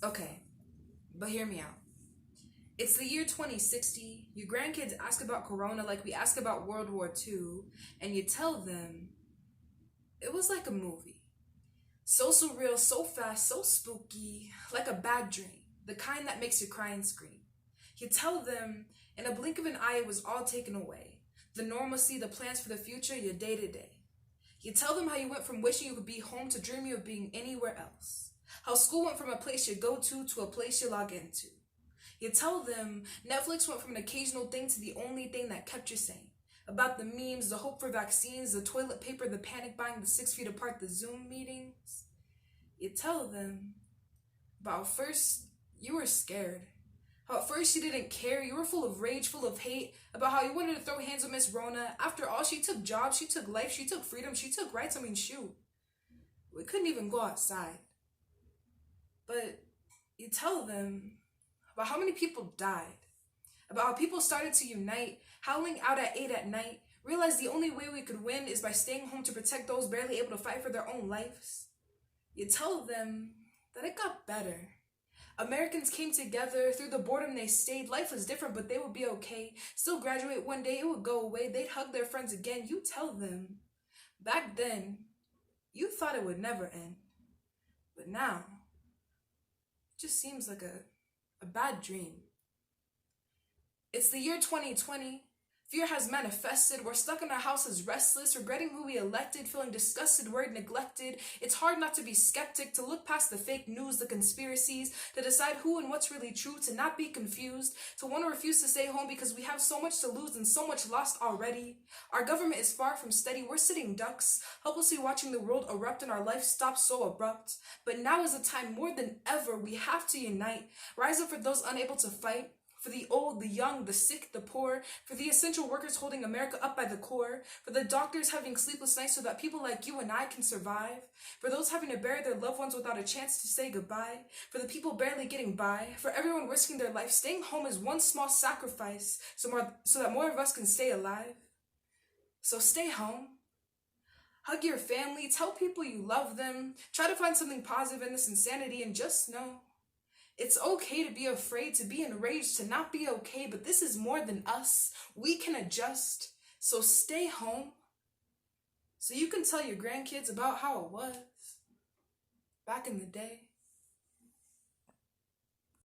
Okay, but hear me out. It's the year 2060. Your grandkids ask about Corona like we ask about World War II, and you tell them it was like a movie. So surreal, so fast, so spooky, like a bad dream, the kind that makes you cry and scream. You tell them in a blink of an eye it was all taken away. The normalcy, the plans for the future, your day to day. You tell them how you went from wishing you could be home to dreaming of being anywhere else. How school went from a place you go to a place you log into. You tell them Netflix went from an occasional thing to the only thing that kept you sane. About the memes, the hope for vaccines, the toilet paper, the panic buying, the 6 feet apart, the Zoom meetings. You tell them about first you were scared. How at first you didn't care, you were full of rage, full of hate, about how you wanted to throw hands with Miss Rona. After all, she took jobs, she took life, she took freedom, she took rights. I mean, shoot. We couldn't even go outside. But you tell them about how many people died, about how people started to unite, howling out at 8 at night, realized the only way we could win is by staying home to protect those barely able to fight for their own lives. You tell them that it got better. Americans came together, through the boredom they stayed, life was different but they would be okay, still graduate one day, it would go away, they'd hug their friends again. You tell them, back then, you thought it would never end, but now, it just seems like a bad dream. It's the year 2020. Fear has manifested. We're stuck in our houses restless, regretting who we elected, feeling disgusted, worried, neglected. It's hard not to be skeptic, to look past the fake news, the conspiracies, to decide who and what's really true, to not be confused, to want to refuse to stay home because we have so much to lose and so much lost already. Our government is far from steady. We're sitting ducks, helplessly watching the world erupt and our life stop so abrupt. But now is a time more than ever we have to unite, rise up for those unable to fight, for the old, the young, the sick, the poor, for the essential workers holding America up by the core, for the doctors having sleepless nights so that people like you and I can survive, for those having to bury their loved ones without a chance to say goodbye, for the people barely getting by, for everyone risking their life. Staying home is one small sacrifice so that more of us can stay alive. So stay home. Hug your family, tell people you love them, try to find something positive in this insanity, and just know it's okay to be afraid, to be enraged, to not be okay, but this is more than us. We can adjust. So stay home so you can tell your grandkids about how it was back in the day.